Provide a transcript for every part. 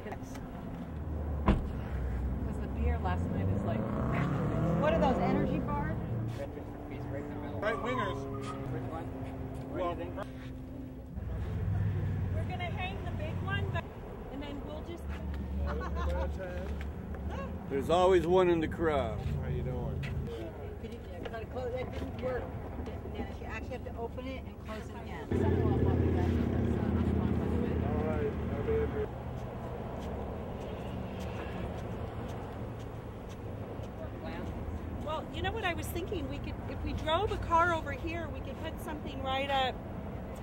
Because the beer last night is like... What are those, energy bars? Right wingers. Which one? What do you think? We're going to hang the big one, and then we'll just... There's always one in the crowd. How you doing? That didn't work. Dennis, you actually have to open it and close it again. All right. Well, you know what I was thinking? We could, if we drove a car over here, we could put something right up.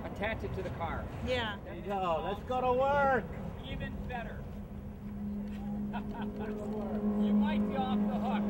Attach it to the car. Yeah. There you go. Let's go to work. Even better. You might be off the hook.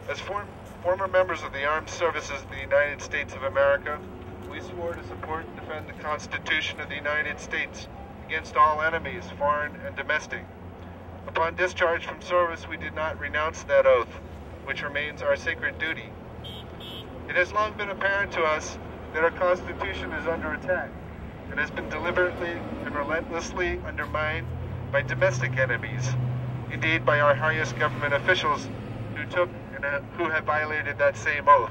As former members of the Armed Services of the United States of America, we swore to support and defend the Constitution of the United States against all enemies, foreign and domestic. Upon discharge from service, we did not renounce that oath, which remains our sacred duty. It has long been apparent to us that our Constitution is under attack and has been deliberately and relentlessly undermined by domestic enemies, indeed by our highest government officials who have violated that same oath.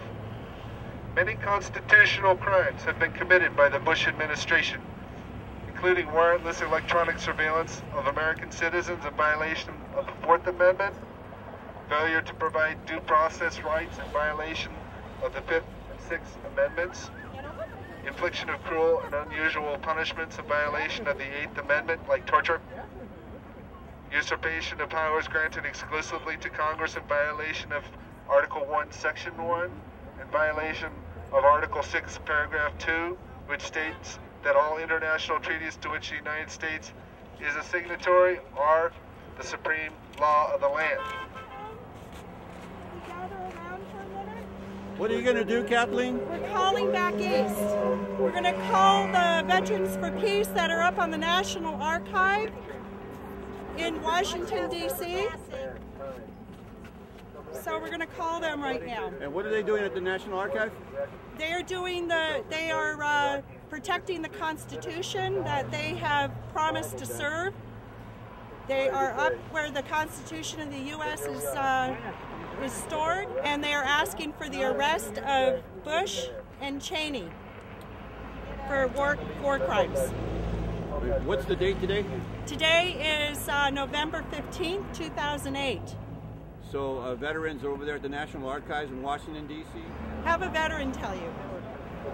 Many constitutional crimes have been committed by the Bush administration, including warrantless electronic surveillance of American citizens in violation of the Fourth Amendment, failure to provide due process rights in violation of the Fifth and Sixth Amendments, infliction of cruel and unusual punishments in violation of the Eighth Amendment, like torture, usurpation of powers granted exclusively to Congress in violation of Article 1, Section 1, in violation of Article 6, Paragraph 2, which states that all international treaties to which the United States is a signatory are the supreme law of the land. What are you going to do, Kathleen? We're calling back east. We're going to call the Veterans for Peace that are up on the National Archive in Washington, D.C. So we're going to call them right now. And what are they doing at the National Archive? They are protecting the Constitution that they have promised to serve. They are up where the Constitution of the U.S. is stored, and they are asking for the arrest of Bush and Cheney for war crimes. What's the date today? Today is November 15th, 2008. So veterans are over there at the National Archives in Washington, D.C.? Have a veteran tell you.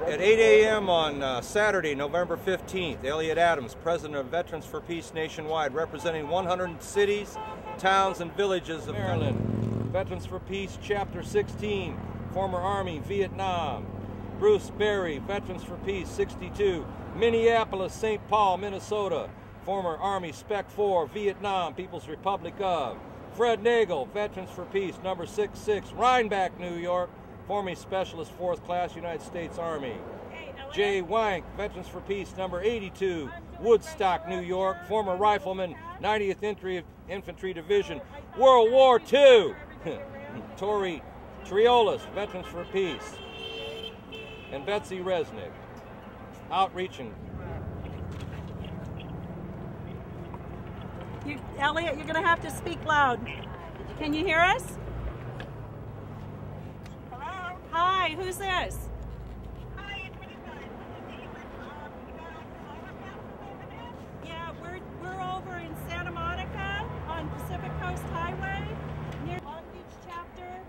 At 8 a.m. on Saturday, November 15th, Elliot Adams, President of Veterans for Peace Nationwide, representing 100 cities, towns, and villages of Maryland. Veterans for Peace, Chapter 16, former Army, Vietnam. Bruce Berry, Veterans for Peace, 62, Minneapolis, St. Paul, Minnesota, former Army, Spec 4, Vietnam, People's Republic of. Fred Nagel, Veterans for Peace, number 66, Rhinebeck, New York, former Specialist 4th Class, United States Army. Jay Wank, Veterans for Peace, number 82, Woodstock, New York, former Rifleman, 90th Infantry Division, World War II. Tori Triolis, Veterans for Peace. And Betsy Resnick, outreaching. Elliot, you're going to have to speak loud. Can you hear us? Hello? Hi, who's this? Hi, it's Yeah, we're over in Santa Monica on Pacific Coast Highway, near Long Beach chapter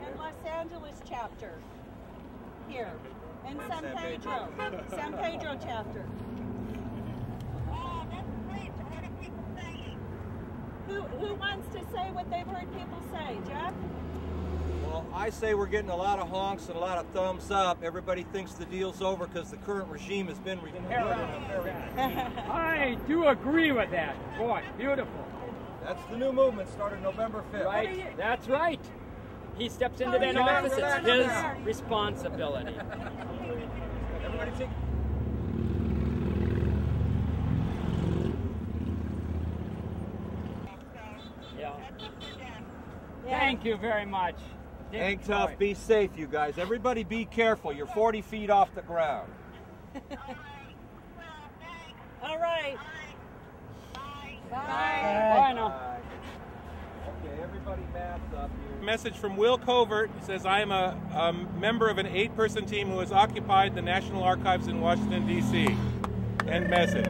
and Los Angeles chapter. Here, and San Pedro. San Pedro chapter. Oh, that's great. So what are people saying? Who wants to say what they've heard people say? Jeff? Well, I say we're getting a lot of honks and a lot of thumbs up. Everybody thinks the deal's over because the current regime has been I do agree with that. Boy, beautiful. That's the new movement, started November 5th. Right, that's right. He steps into that you office, doing it's that? his responsibility. Everybody take... Yeah. Thank you very much. Hang tough, be safe, you guys. Everybody be careful. You're 40 feet off the ground. All right. Bye. Bye now. Okay, everybody mask up here. Message from Will Covert. He says, I am a member of an 8-person team who has occupied the National Archives in Washington, D.C. End message.